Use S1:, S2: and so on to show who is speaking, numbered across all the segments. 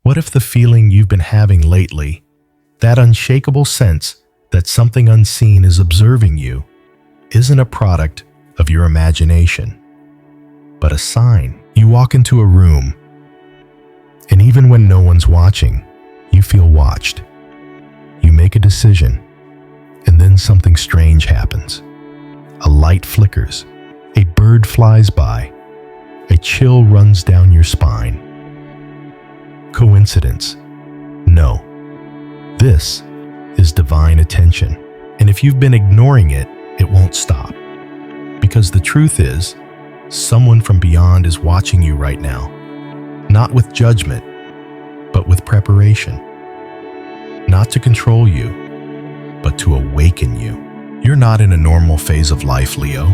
S1: What if the feeling you've been having lately, that unshakable sense that something unseen is observing you, isn't a product of your imagination, but a sign? You walk into a room, and even when no one's watching, you feel watched. You make a decision, and then something strange happens. A light flickers, a bird flies by, a chill runs down your spine. Coincidence? No. This is divine attention. And if you've been ignoring it, it won't stop. Because the truth is, someone from beyond is watching you right now. Not with judgment, but with preparation. Not to control you, but to awaken you. You're not in a normal phase of life, Leo.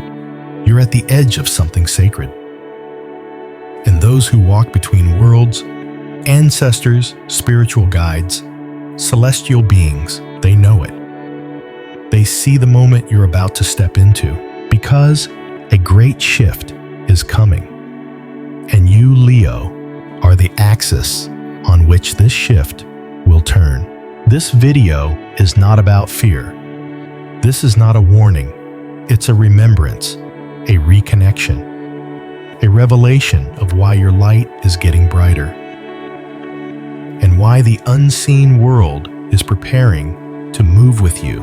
S1: You're at the edge of something sacred. And those who walk between worlds, ancestors, spiritual guides, celestial beings, they know it. They see the moment you're about to step into, because a great shift is coming. And you, Leo, are the axis on which this shift will turn. This video is not about fear. This is not a warning. It's a remembrance, a reconnection, a revelation of why your light is getting brighter, and why the unseen world is preparing to move with you,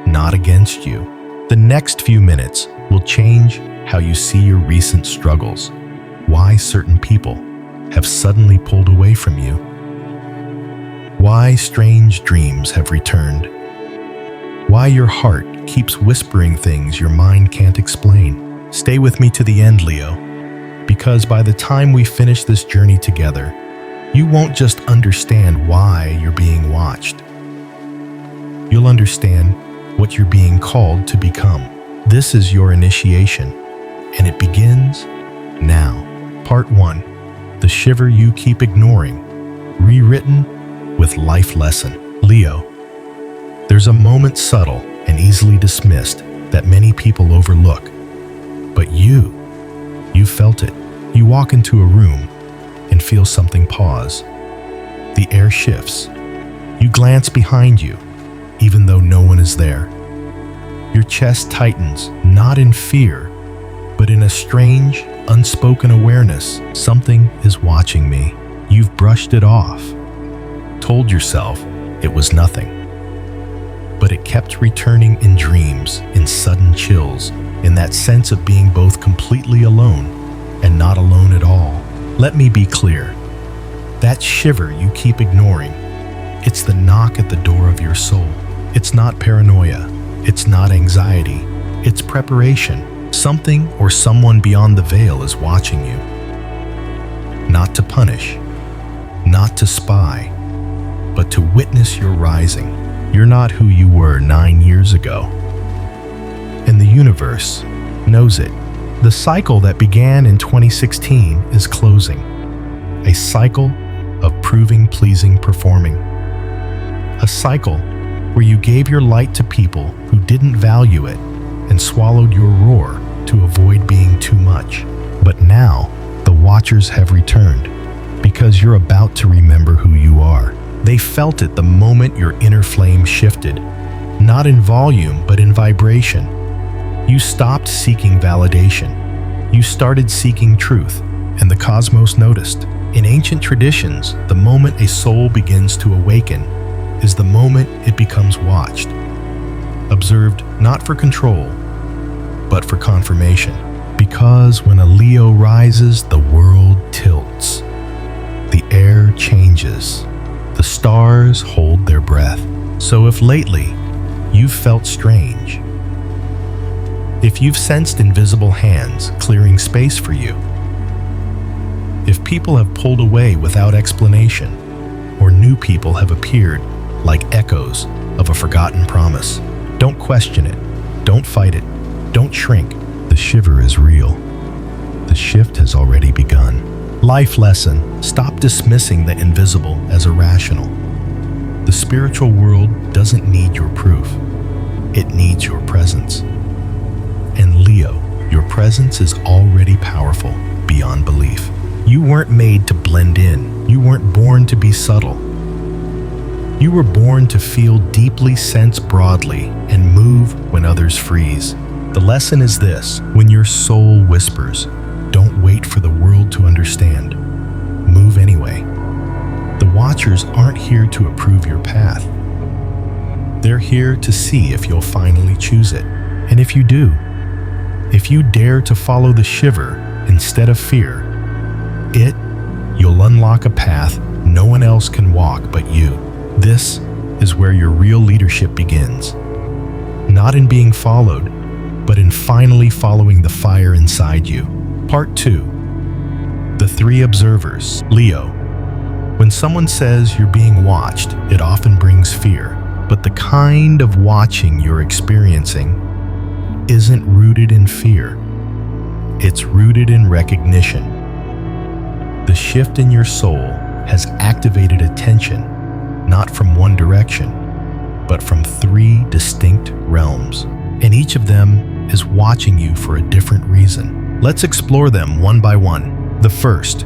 S1: not against you. The next few minutes will change how you see your recent struggles, why certain people have suddenly pulled away from you, why strange dreams have returned, why your heart keeps whispering things your mind can't explain. Stay with me to the end, Leo, because by the time we finish this journey together, you won't just understand why you're being watched. You'll understand what you're being called to become. This is your initiation, and it begins now. Part 1. The shiver you keep ignoring, rewritten with life lesson. Leo, there's a moment subtle and easily dismissed that many people overlook. But you felt it. You walk into a room and feel something pause. The air shifts. You glance behind you, even though no one is there. Your chest tightens, not in fear, but in a strange, unspoken awareness. Something is watching me. You've brushed it off, told yourself it was nothing. But it kept returning in dreams, in sudden chills, in that sense of being both completely alone and not alone at all. Let me be clear. That shiver you keep ignoring, it's the knock at the door of your soul. It's not paranoia. It's not anxiety. It's preparation. Something or someone beyond the veil is watching you. Not to punish, not to spy, but to witness your rising. You're not who you were 9 years ago. And the universe knows it. The cycle that began in 2016 is closing. A cycle of proving, pleasing, performing. A cycle where you gave your light to people who didn't value it and swallowed your roar to avoid being too much. But now, the watchers have returned because you're about to remember who you are. They felt it the moment your inner flame shifted, not in volume, but in vibration. You stopped seeking validation. You started seeking truth, and the cosmos noticed. In ancient traditions, the moment a soul begins to awaken is the moment it becomes watched, observed not for control, but for confirmation. Because when a Leo rises, the world tilts. The air changes. The stars hold their breath. So if lately you've felt strange, if you've sensed invisible hands clearing space for you, if people have pulled away without explanation, or new people have appeared like echoes of a forgotten promise, don't question it, don't fight it, don't shrink. The shiver is real. The shift has already begun. Life lesson: stop dismissing the invisible as irrational. The spiritual world doesn't need your proof. It needs your presence. And Leo, your presence is already powerful beyond belief. You weren't made to blend in. You weren't born to be subtle. You were born to feel deeply, sense broadly, and move when others freeze. The lesson is this: when your soul whispers, don't wait for the world to understand. Move anyway. The Watchers aren't here to approve your path. They're here to see if you'll finally choose it. And if you do, if you dare to follow the shiver instead of fear, you'll unlock a path no one else can walk but you. This is where your real leadership begins. Not in being followed, but in finally following the fire inside you. Part 2. The 3 observers. Leo. When someone says you're being watched, it often brings fear. But the kind of watching you're experiencing isn't rooted in fear. It's rooted in recognition. The shift in your soul has activated attention, not from one direction, but from 3 distinct realms. And each of them is watching you for a different reason. Let's explore them one by one. The first,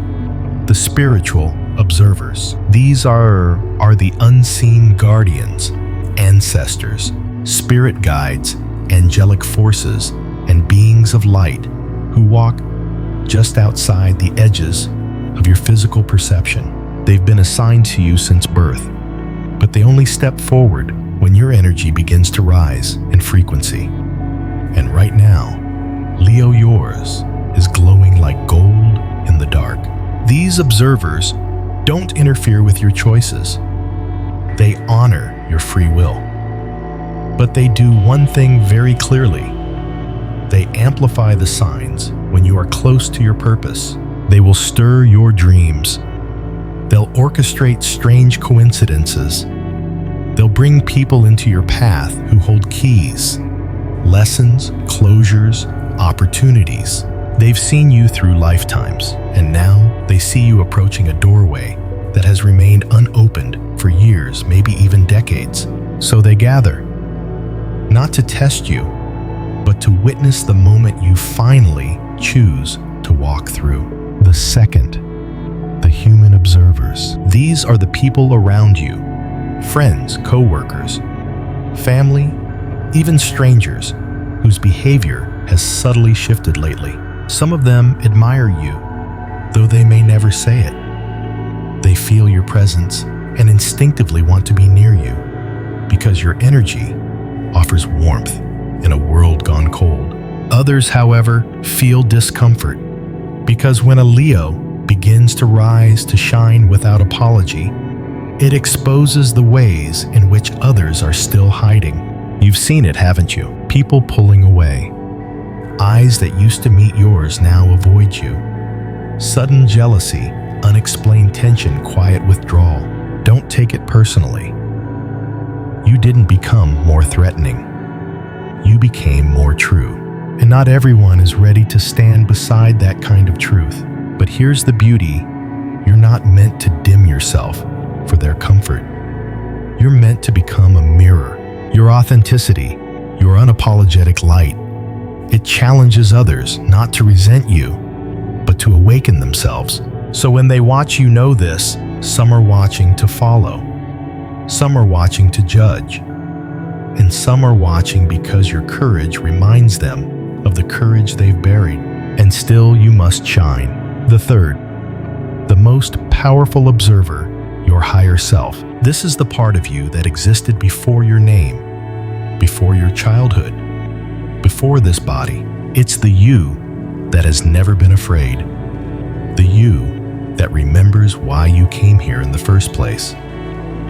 S1: the spiritual observers. These are the unseen guardians, ancestors, spirit guides, angelic forces, and beings of light who walk just outside the edges of your physical perception. They've been assigned to you since birth, but they only step forward when your energy begins to rise in frequency. And right now, Leo, yours is glowing like gold in the dark. These observers don't interfere with your choices. They honor your free will. But they do one thing very clearly. They amplify the signs when you are close to your purpose. They will stir your dreams. They'll orchestrate strange coincidences. They'll bring people into your path who hold keys, lessons, closures, opportunities. They've seen you through lifetimes, and now they see you approaching a doorway that has remained unopened for years, maybe even decades. So they gather, not to test you, but to witness the moment you finally choose to walk through. The second, the human observers. These are the people around you, friends, co-workers, family, even strangers whose behavior has subtly shifted lately. Some of them admire you, though they may never say it. They feel your presence and instinctively want to be near you because your energy offers warmth in a world gone cold. Others, however, feel discomfort because when a Leo begins to rise to shine without apology, it exposes the ways in which others are still hiding. You've seen it, haven't you? People pulling away. Eyes that used to meet yours now avoid you. Sudden jealousy, unexplained tension, quiet withdrawal. Don't take it personally. You didn't become more threatening. You became more true. And not everyone is ready to stand beside that kind of truth. But here's the beauty. You're not meant to dim yourself for their comfort. You're meant to become a mirror. Your authenticity, your unapologetic light. It challenges others not to resent you, but to awaken themselves. So when they watch, you know this. Some are watching to follow. Some are watching to judge. And some are watching because your courage reminds them of the courage they've buried. And still you must shine. The third, the most powerful observer, your higher self. This is the part of you that existed before your name, before your childhood, before this body. It's the you that has never been afraid. The you that remembers why you came here in the first place.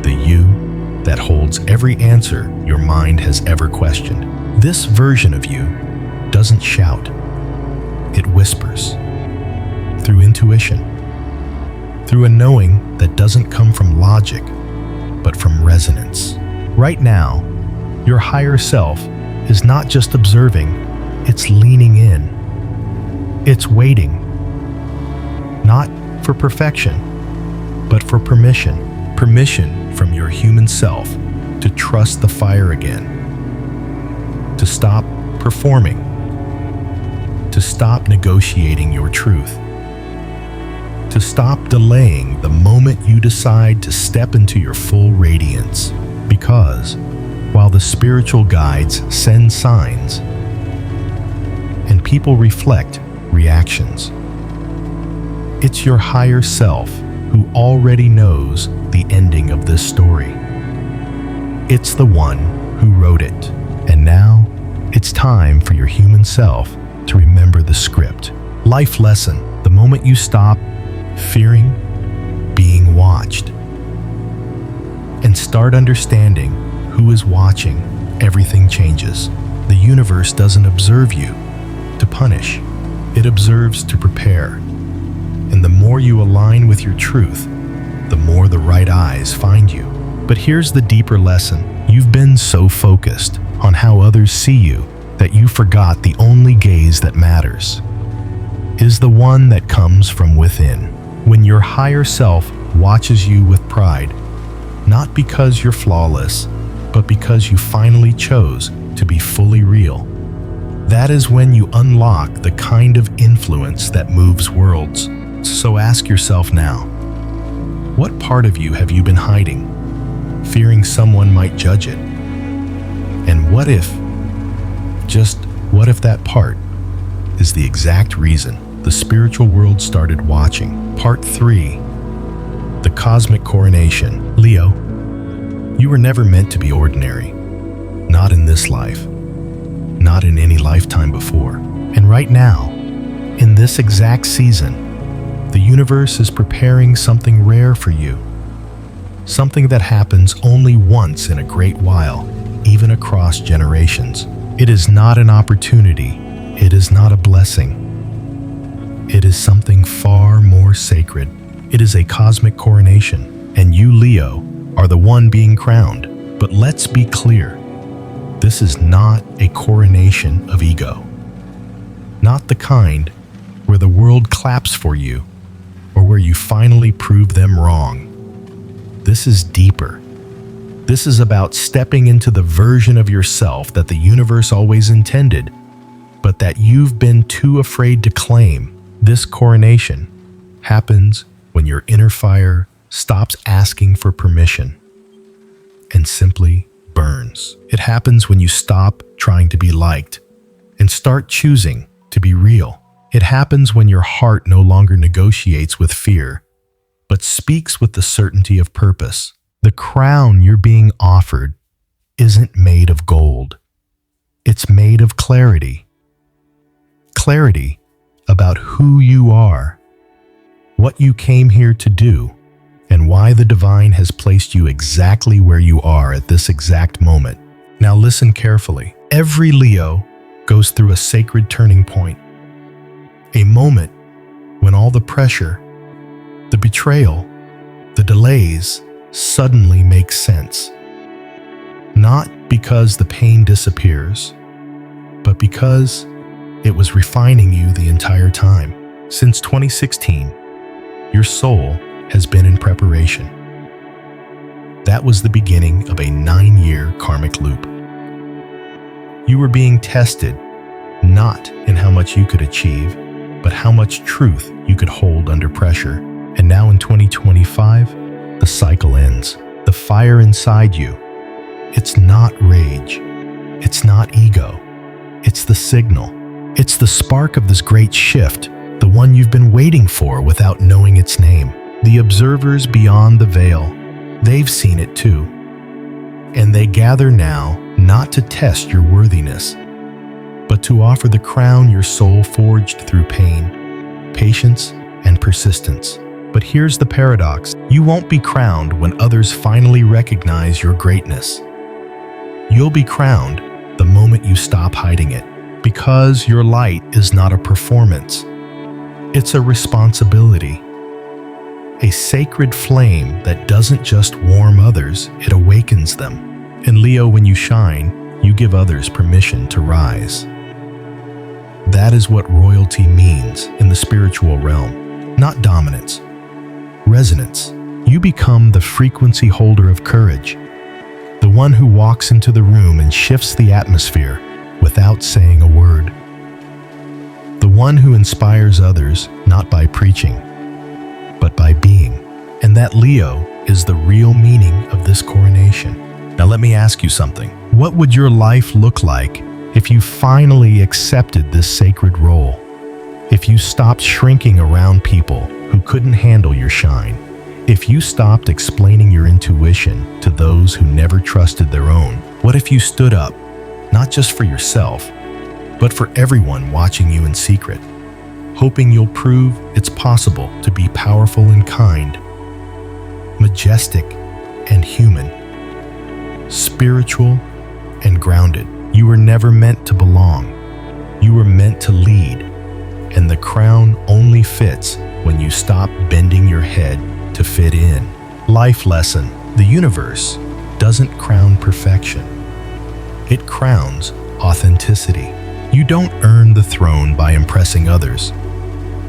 S1: The you that holds every answer your mind has ever questioned. This version of you doesn't shout. It whispers. Through intuition. Through a knowing that doesn't come from logic, but from resonance. Right now, your higher self is not just observing, it's leaning in. It's waiting. Not for perfection, but for permission. Permission from your human self to trust the fire again. To stop performing. To stop negotiating your truth. to stop delaying the moment you decide to step into your full radiance. Because while the spiritual guides send signs and people reflect reactions, it's your higher self who already knows the ending of this story. It's the one who wrote it. And now it's time for your human self to remember the script. Life lesson: the moment you stop fearing being watched and start understanding who is watching, everything changes. The universe doesn't observe you to punish, it observes to prepare. And the more you align with your truth, the more the right eyes find you. But here's the deeper lesson: you've been so focused on how others see you that you forgot the only gaze that matters is the one that comes from within. When your higher self watches you with pride, not because you're flawless, but because you finally chose to be fully real, that is when you unlock the kind of influence that moves worlds. So ask yourself now, what part of you have you been hiding, fearing someone might judge it? And what if, just what if that part is the exact reason the spiritual world started watching? Part 3. The Cosmic Coronation. Leo, you were never meant to be ordinary. Not in this life. Not in any lifetime before. And right now, in this exact season, the universe is preparing something rare for you. Something that happens only once in a great while, even across generations. It is not an opportunity. It is not a blessing. It is something far more sacred. It is a cosmic coronation, and you, Leo, are the one being crowned. But let's be clear, this is not a coronation of ego. Not the kind where the world claps for you, or where you finally prove them wrong. This is deeper. This is about stepping into the version of yourself that the universe always intended, but that you've been too afraid to claim. This coronation happens when your inner fire stops asking for permission and simply burns. It happens when you stop trying to be liked and start choosing to be real. It happens when your heart no longer negotiates with fear, but speaks with the certainty of purpose. The crown you're being offered isn't made of gold. It's made of clarity. Clarity about who you are, what you came here to do, and why the divine has placed you exactly where you are at this exact moment. Now listen carefully. Every Leo goes through a sacred turning point. A moment when all the pressure, the betrayal, the delays suddenly make sense. Not because the pain disappears, but because it was refining you the entire time. Since 2016, your soul has been in preparation. That was the beginning of a 9-year karmic loop. You were being tested, not in how much you could achieve, but how much truth you could hold under pressure. And now in 2025, the cycle ends. The fire inside you, it's not rage, it's not ego, it's the signal. It's the spark of this great shift, the one you've been waiting for without knowing its name. The observers beyond the veil, they've seen it too. And they gather now not to test your worthiness, but to offer the crown your soul forged through pain, patience, and persistence. But here's the paradox: you won't be crowned when others finally recognize your greatness. You'll be crowned the moment you stop hiding it. Because your light is not a performance. It's a responsibility. A sacred flame that doesn't just warm others, it awakens them. And Leo, when you shine, you give others permission to rise. That is what royalty means in the spiritual realm. Not dominance, resonance. You become the frequency holder of courage, the one who walks into the room and shifts the atmosphere without saying a word. The one who inspires others not by preaching, but by being. And that Leo is the real meaning of this coronation. Now let me ask you something. What would your life look like if you finally accepted this sacred role? If you stopped shrinking around people who couldn't handle your shine? If you stopped explaining your intuition to those who never trusted their own? What if you stood up, not just for yourself, but for everyone watching you in secret, hoping you'll prove it's possible to be powerful and kind, majestic and human, spiritual and grounded? You were never meant to belong. You were meant to lead, and the crown only fits when you stop bending your head to fit in. Life lesson: the universe doesn't crown perfection. It crowns authenticity. You don't earn the throne by impressing others.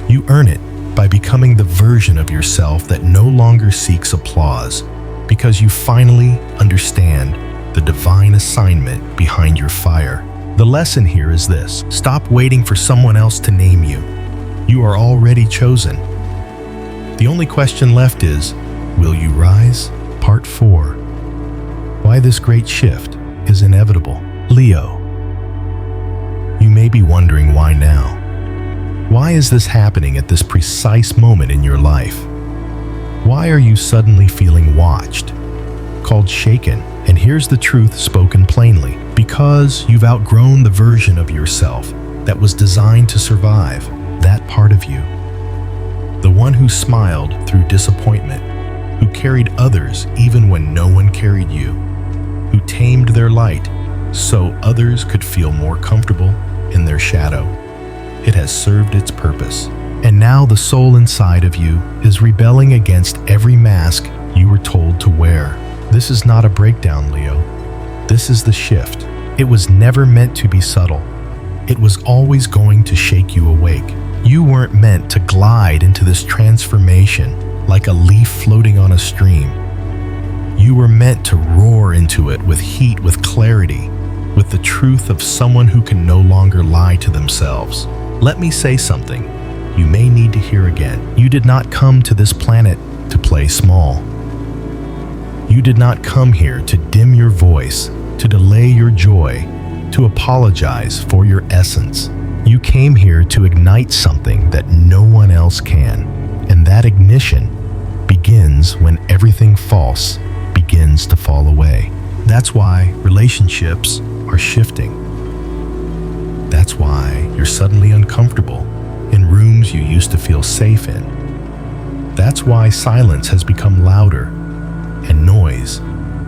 S1: You earn it by becoming the version of yourself that no longer seeks applause, because you finally understand the divine assignment behind your fire. The lesson here is this: stop waiting for someone else to name you. You are already chosen. The only question left is, will you rise? Part 4. Why this great shift is inevitable. Leo, you may be wondering why now. Why is this happening at this precise moment in your life? Why are you suddenly feeling watched, called shaken? And here's the truth spoken plainly: because you've outgrown the version of yourself that was designed to survive. That part of you, the one who smiled through disappointment, who carried others even when no one carried you, who tamed their light so others could feel more comfortable in their shadow. It has served its purpose. And now the soul inside of you is rebelling against every mask you were told to wear. This is not a breakdown, Leo. This is the shift. It was never meant to be subtle. It was always going to shake you awake. You weren't meant to glide into this transformation like a leaf floating on a stream. You were meant to roar into it with heat, with clarity, with the truth of someone who can no longer lie to themselves. Let me say something you may need to hear again. You did not come to this planet to play small. You did not come here to dim your voice, to delay your joy, to apologize for your essence. You came here to ignite something that no one else can. And that ignition begins when everything false begins to fall away. That's why relationships are shifting. That's why you're suddenly uncomfortable in rooms you used to feel safe in. That's why silence has become louder and noise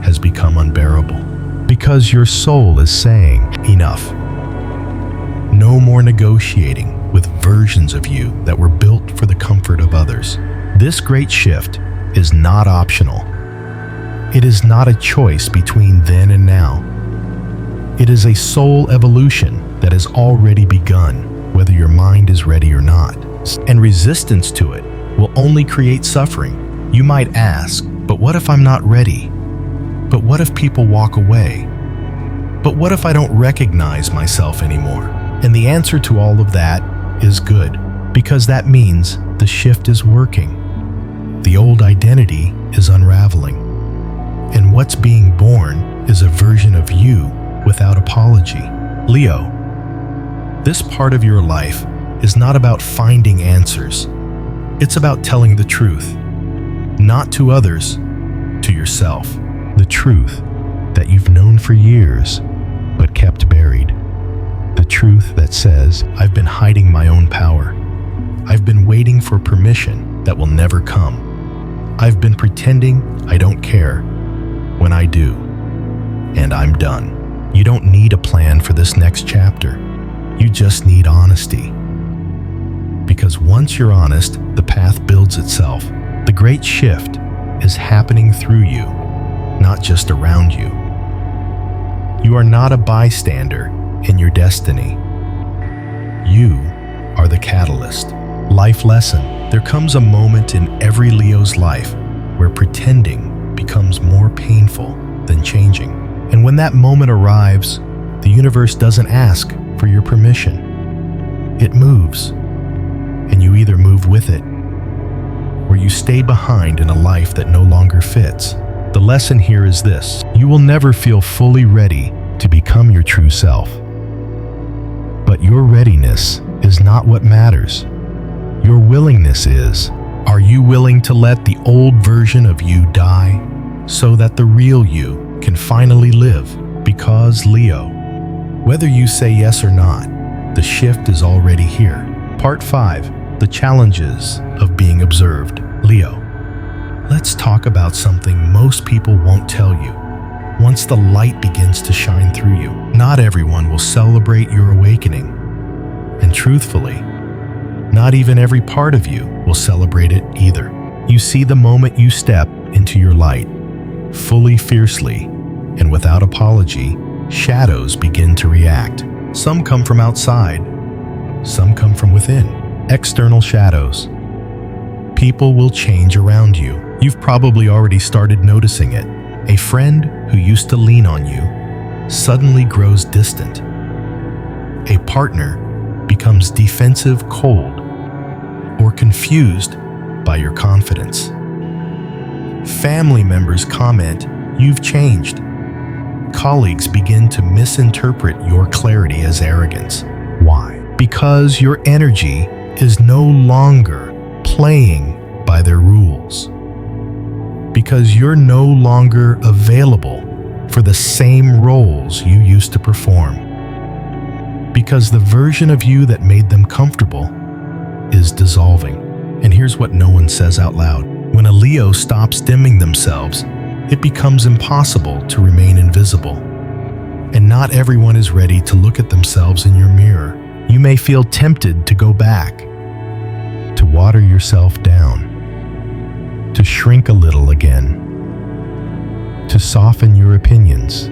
S1: has become unbearable. Because your soul is saying, enough. No more negotiating with versions of you that were built for the comfort of others. This great shift is not optional. It is not a choice between then and now. It is a soul evolution that has already begun, whether your mind is ready or not. And resistance to it will only create suffering. You might ask, but what if I'm not ready? But what if people walk away? But what if I don't recognize myself anymore? And the answer to all of that is good, because that means the shift is working. The old identity is unraveling. And what's being born is a version of you without apology. Leo, this part of your life is not about finding answers. It's about telling the truth, not to others, to yourself. The truth that you've known for years, but kept buried. The truth that says, I've been hiding my own power. I've been waiting for permission that will never come. I've been pretending I don't care when I do. And I'm done. You don't need a plan for this next chapter. You just need honesty. Because once you're honest, the path builds itself. The great shift is happening through you, not just around you. You are not a bystander in your destiny. You are the catalyst. Life lesson: there comes a moment in every Leo's life where pretending becomes more painful than changing. And when that moment arrives, the universe doesn't ask for your permission. It moves, and you either move with it or you stay behind in a life that no longer fits. The lesson here is this: you will never feel fully ready to become your true self. But your readiness is not what matters. Your willingness is. Are you willing to let the old version of you die so that the real you can finally live? Because, Leo, whether you say yes or not, the shift is already here. Part 5. The challenges of being observed. Leo, let's talk about something most people won't tell you. Once the light begins to shine through you, not everyone will celebrate your awakening. And truthfully, not even every part of you will celebrate it either. You see, the moment you step into your light, fully, fiercely, and without apology, shadows begin to react. Some come from outside, some come from within. External shadows. People will change around you. You've probably already started noticing it. A friend who used to lean on you suddenly grows distant. A partner becomes defensive, cold, or confused by your confidence. Family members comment, "You've changed." Colleagues begin to misinterpret your clarity as arrogance. Why? Because your energy is no longer playing by their rules. Because you're no longer available for the same roles you used to perform. Because the version of you that made them comfortable is dissolving. And here's what no one says out loud. When a Leo stops dimming themselves, it becomes impossible to remain invisible. And not everyone is ready to look at themselves in your mirror. You may feel tempted to go back, to water yourself down, to shrink a little again, to soften your opinions,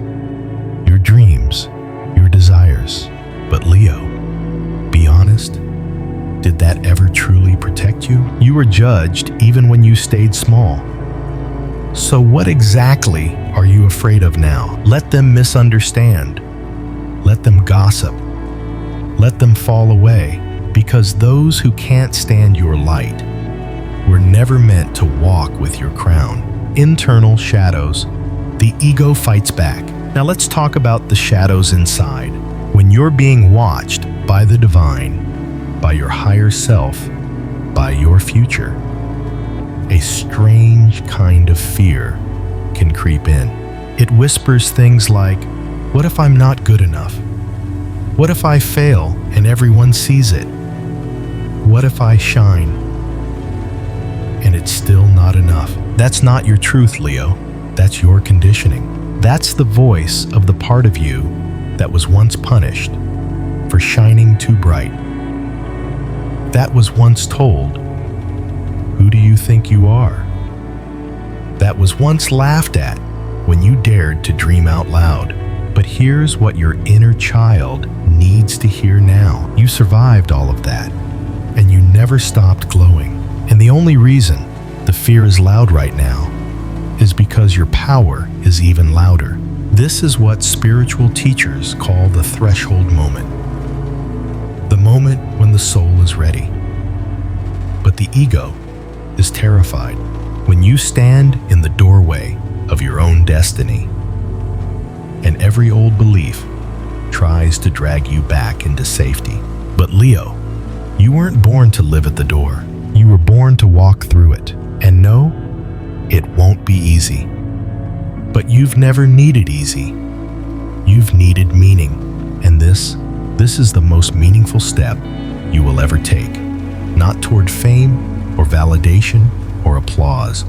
S1: your dreams, your desires. But Leo, be honest, did that ever truly protect you? You were judged even when you stayed small. So what exactly are you afraid of now? Let them misunderstand. Let them gossip. Let them fall away, because those who can't stand your light were never meant to walk with your crown. Internal shadows. The ego fights back. Now let's talk about the shadows inside. When you're being watched by the divine, by your higher self, by your future, a strange kind of fear can creep in. It whispers things like, what if I'm not good enough? What if I fail and everyone sees it? What if I shine and it's still not enough? That's not your truth, Leo. That's your conditioning. That's the voice of the part of you that was once punished for shining too bright. That was once told, "Who do you think you are?" That was once laughed at when you dared to dream out loud. But here's what your inner child needs to hear now. You survived all of that, and you never stopped glowing. And the only reason the fear is loud right now is because your power is even louder. This is what spiritual teachers call the threshold moment. The moment when the soul is ready. But the ego is terrified. When you stand in the doorway of your own destiny, and every old belief tries to drag you back into safety. But Leo, you weren't born to live at the door. You were born to walk through it. And no, it won't be easy. But you've never needed easy. You've needed meaning. And this is the most meaningful step you will ever take. Not toward fame or validation or applause,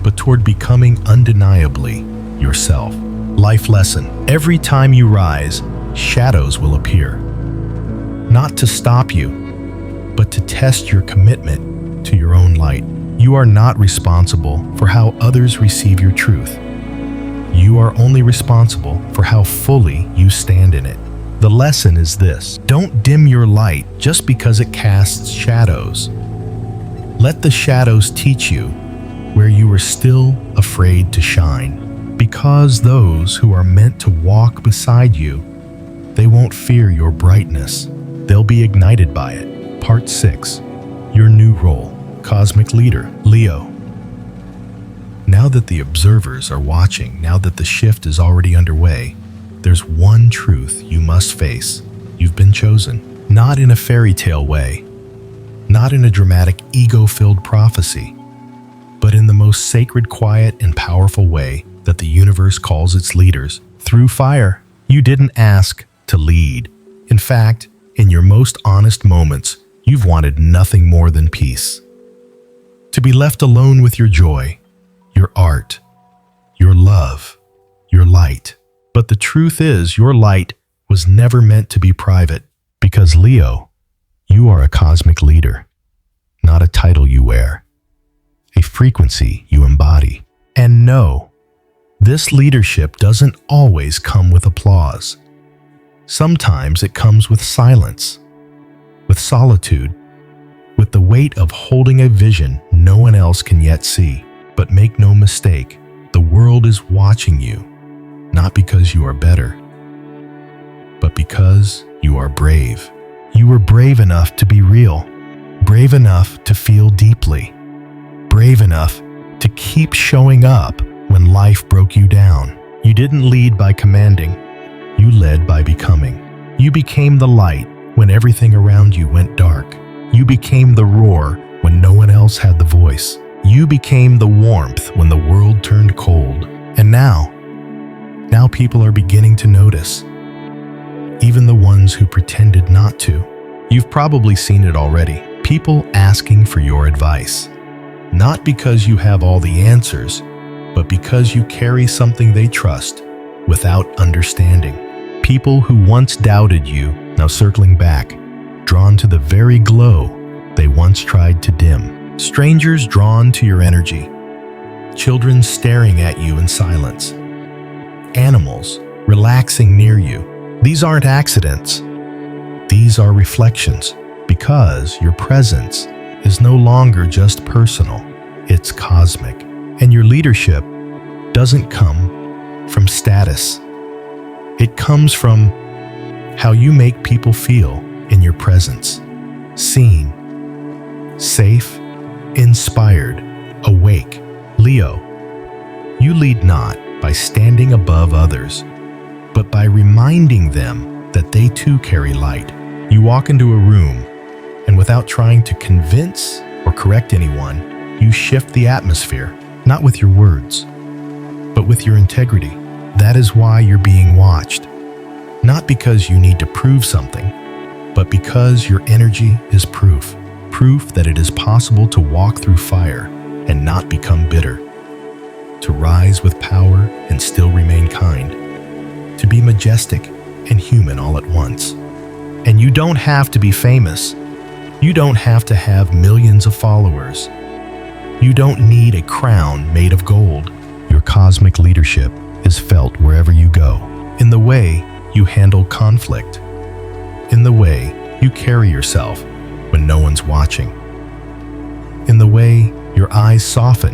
S1: but toward becoming undeniably yourself. Life lesson. Every time you rise, shadows will appear. Not to stop you, but to test your commitment to your own light. You are not responsible for how others receive your truth. You are only responsible for how fully you stand in it. The lesson is this: don't dim your light just because it casts shadows. Let the shadows teach you where you are still afraid to shine. Because those who are meant to walk beside you, they won't fear your brightness. They'll be ignited by it. Part 6. Your new role. cosmic leader, Leo. Now that the observers are watching, now that the shift is already underway, there's one truth you must face. You've been chosen, not in a fairy tale way, not in a dramatic ego-filled prophecy, but in the most sacred, quiet, and powerful way that the universe calls its leaders, through fire. You didn't ask to lead. In fact, in your most honest moments, you've wanted nothing more than peace. To be left alone with your joy, your art, your love, your light. But the truth is, your light was never meant to be private, because Leo, you are a cosmic leader, not a title you wear, a frequency you embody. And no, this leadership doesn't always come with applause. Sometimes it comes with silence, with solitude, with the weight of holding a vision no one else can yet see. But make no mistake, the world is watching you, not because you are better, but because you are brave. You were brave enough to be real, brave enough to feel deeply, brave enough to keep showing up when life broke you down. You didn't lead by commanding, you led by becoming. You became the light when everything around you went dark. You became the roar when no one else had the voice. You became the warmth when the world turned cold. And now people are beginning to notice, even the ones who pretended not to. You've probably seen it already. People asking for your advice, not because you have all the answers, but because you carry something they trust without understanding. People who once doubted you, now circling back, drawn to the very glow they once tried to dim. Strangers drawn to your energy, children staring at you in silence, animals relaxing near you. These aren't accidents. These are reflections, because your presence is no longer just personal, it's cosmic. And your leadership doesn't come from status. It comes from how you make people feel in your presence, seen, safe, inspired, awake. Leo, you lead not by standing above others, but by reminding them that they too carry light. You walk into a room, and without trying to convince or correct anyone, you shift the atmosphere, not with your words, but with your integrity. That is why you're being watched, not because you need to prove something, but because your energy is proof that it is possible to walk through fire and not become bitter, to rise with power and still remain kind, to be majestic and human all at once. And you don't have to be famous. You don't have to have millions of followers. You don't need a crown made of gold. Your cosmic leadership is felt wherever you go, in the way you handle conflict, in the way you carry yourself when no one's watching, in the way your eyes soften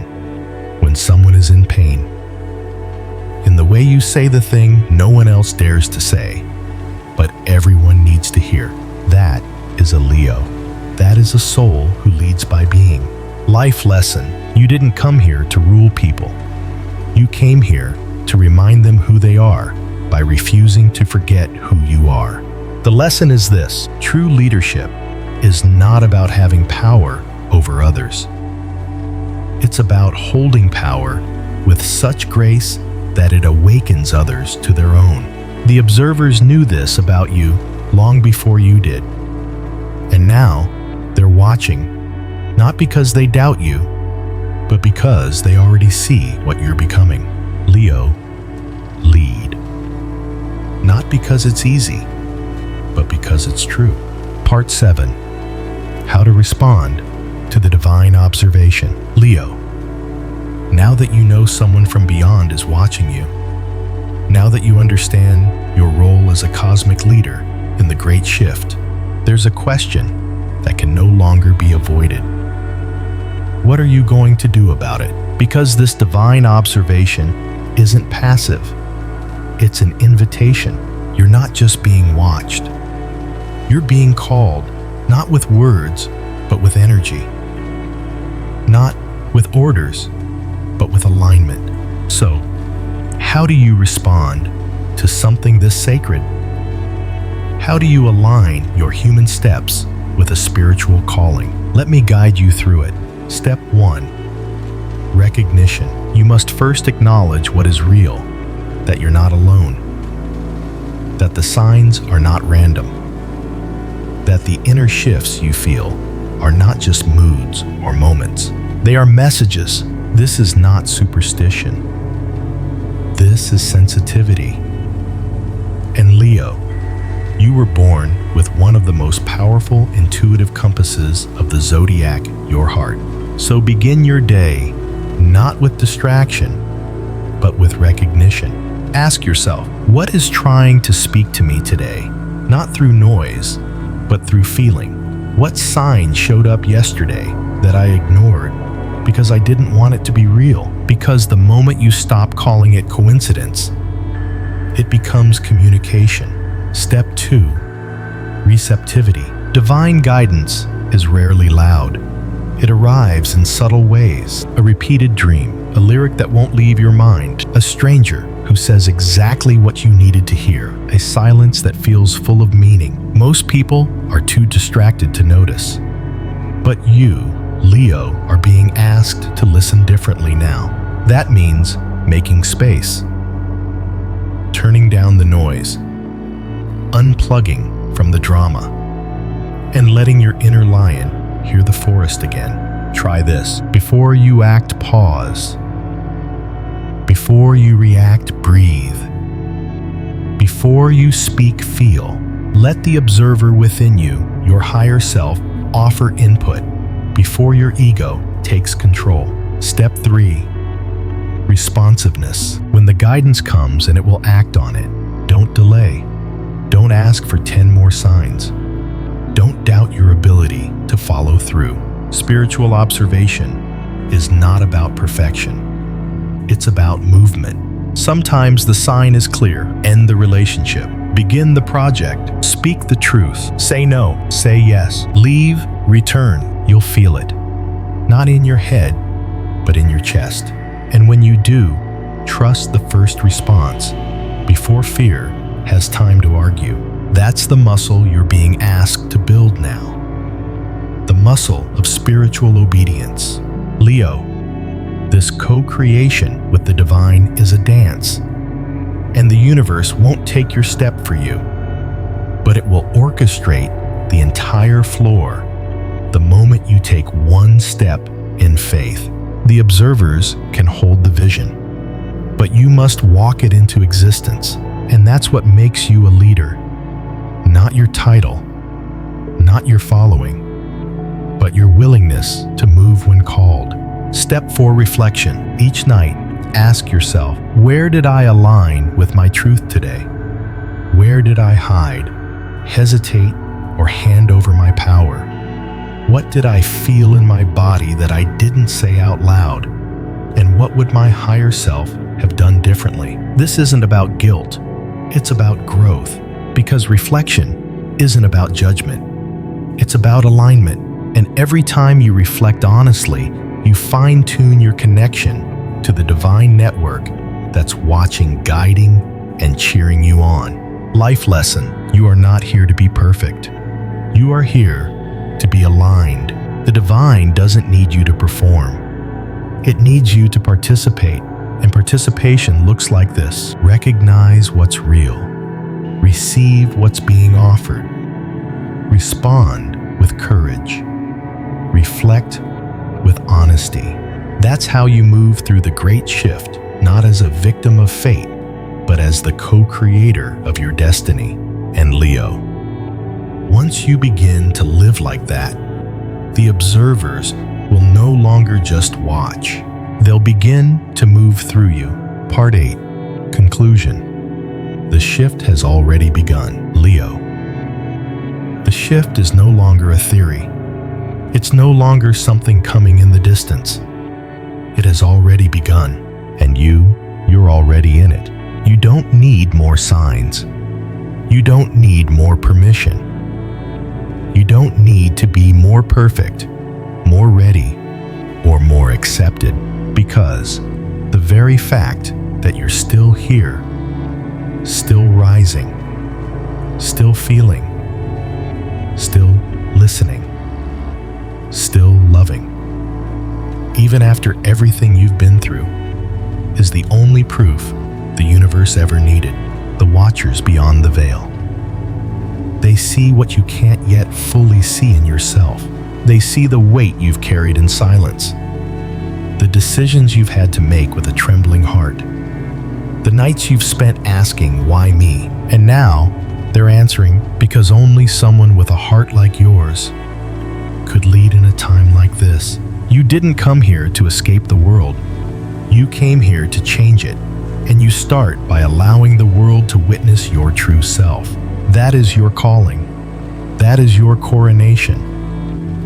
S1: when someone is in pain, in the way you say the thing no one else dares to say, but everyone needs to hear. That is a Leo. That is a soul who leads by being. Life lesson: you didn't come here to rule people. You came here to remind them who they are by refusing to forget who you are. The lesson is this: true leadership is not about having power over others. It's about holding power with such grace that it awakens others to their own. The observers knew this about you long before you did. And now they're watching, not because they doubt you, but because they already see what you're becoming. Leo, lead. Not because it's easy, but because it's true. Part 7. How to respond to the divine observation. Leo, now that you know someone from beyond is watching you, now that you understand your role as a cosmic leader in the great shift, there's a question that can no longer be avoided. What are you going to do about it? Because this divine observation isn't passive. It's an invitation. You're not just being watched. You're being called, not with words, but with energy. not with orders, but with alignment. So, how do you respond to something this sacred? How do you align your human steps with a spiritual calling? Let me guide you through it. Step 1. Recognition. You must first acknowledge what is real, that you're not alone, that the signs are not random, that the inner shifts you feel are not just moods or moments. They are messages. This is not superstition. This is sensitivity. And Leo, you were born with one of the most powerful intuitive compasses of the Zodiac, your heart. So begin your day not with distraction, but with recognition. Ask yourself, what is trying to speak to me today? Not through noise, but through feeling. What sign showed up yesterday that I ignored because I didn't want it to be real? Because the moment you stop calling it coincidence, it becomes communication. Step 2. Receptivity. Divine guidance is rarely loud. It arrives in subtle ways. A repeated dream, a lyric that won't leave your mind, a stranger who says exactly what you needed to hear, a silence that feels full of meaning. Most people are too distracted to notice. But you, Leo, are being asked to listen differently now. That means making space, turning down the noise, unplugging from the drama, and letting your inner lion hear the forest again. Try this. Before you act, pause. Before you react, breathe. Before you speak, feel. Let the observer within you, your higher self, offer input before your ego takes control. Step 3. Responsiveness. When the guidance comes and it will act on it, don't delay. Don't ask for 10 more signs. Don't doubt your ability to follow through. Spiritual observation is not about perfection. It's about movement. Sometimes the sign is clear. End the relationship. Begin the project. Speak the truth. Say no. Say yes. Leave. Return. You'll feel it. Not in your head, but in your chest. And when you do, trust the first response before fear has time to argue. That's the muscle you're being asked to build now. The muscle of spiritual obedience. Leo, this co-creation with the divine is a dance, and the universe won't take your step for you, but it will orchestrate the entire floor the moment you take one step in faith. The observers can hold the vision, but you must walk it into existence, and that's what makes you a leader. Not your title, not your following, but your willingness to move when called. Step 4. Reflection. Each night, ask yourself, where did I align with my truth today? Where did I hide, hesitate, or hand over my power? What did I feel in my body that I didn't say out loud? And what would my higher self have done differently? This isn't about guilt, it's about growth. Because reflection isn't about judgment. It's about alignment. And every time you reflect honestly, you fine-tune your connection to the divine network that's watching, guiding, and cheering you on. Life lesson: you are not here to be perfect. You are here to be aligned. The divine doesn't need you to perform. It needs you to participate. And participation looks like this. Recognize what's real. Receive what's being offered. Respond with courage. Reflect with honesty. That's how you move through the great shift, not as a victim of fate, but as the co-creator of your destiny. And Leo, once you begin to live like that, the observers will no longer just watch. They'll begin to move through you. Part 8. Conclusion. The shift has already begun. Leo, the shift is no longer a theory. It's no longer something coming in the distance. It has already begun, and you're already in it. You don't need more signs. You don't need more permission. You don't need to be more perfect, more ready, or more accepted, because the very fact that you're still here, still rising, still feeling, still listening, still loving, even after everything you've been through, is the only proof the universe ever needed. The watchers beyond the veil. They see what you can't yet fully see in yourself. They see the weight you've carried in silence, the decisions you've had to make with a trembling heart, the nights you've spent asking, why me? And now, they're answering because only someone with a heart like yours could lead in a time like this. You didn't come here to escape the world. You came here to change it, and you start by allowing the world to witness your true self. That is your calling. That is your coronation.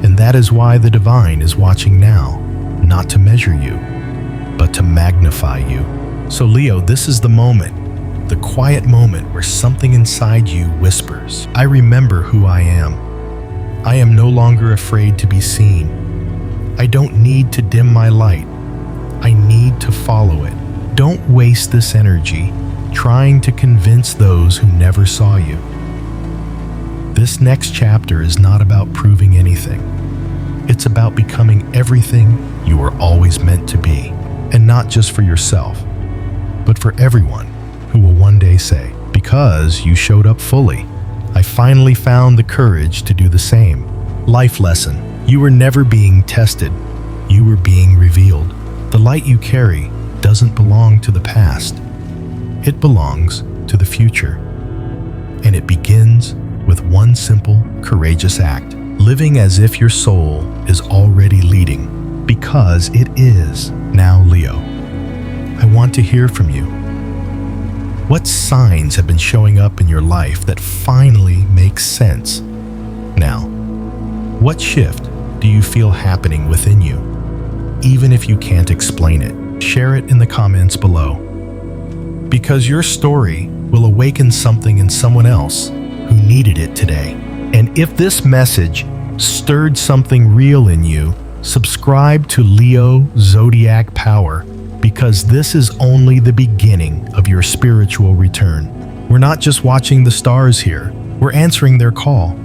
S1: And that is why the divine is watching now, not to measure you, but to magnify you. So Leo, this is the moment, the quiet moment where something inside you whispers, I remember who I am. I am no longer afraid to be seen. I don't need to dim my light. I need to follow it. Don't waste this energy trying to convince those who never saw you. This next chapter is not about proving anything. It's about becoming everything you were always meant to be, and not just for yourself, but for everyone who will one day say, because you showed up fully, I finally found the courage to do the same. Life lesson. You were never being tested. You were being revealed. The light you carry doesn't belong to the past. It belongs to the future. And it begins with one simple, courageous act. Living as if your soul is already leading, because it is. Now, Leo, I want to hear from you. What signs have been showing up in your life that finally make sense? Now, what shift do you feel happening within you? Even if you can't explain it, share it in the comments below. Because your story will awaken something in someone else who needed it today. And if this message stirred something real in you, subscribe to Leo Zodiac Power, because this is only the beginning of your spiritual return. We're not just watching the stars here, we're answering their call.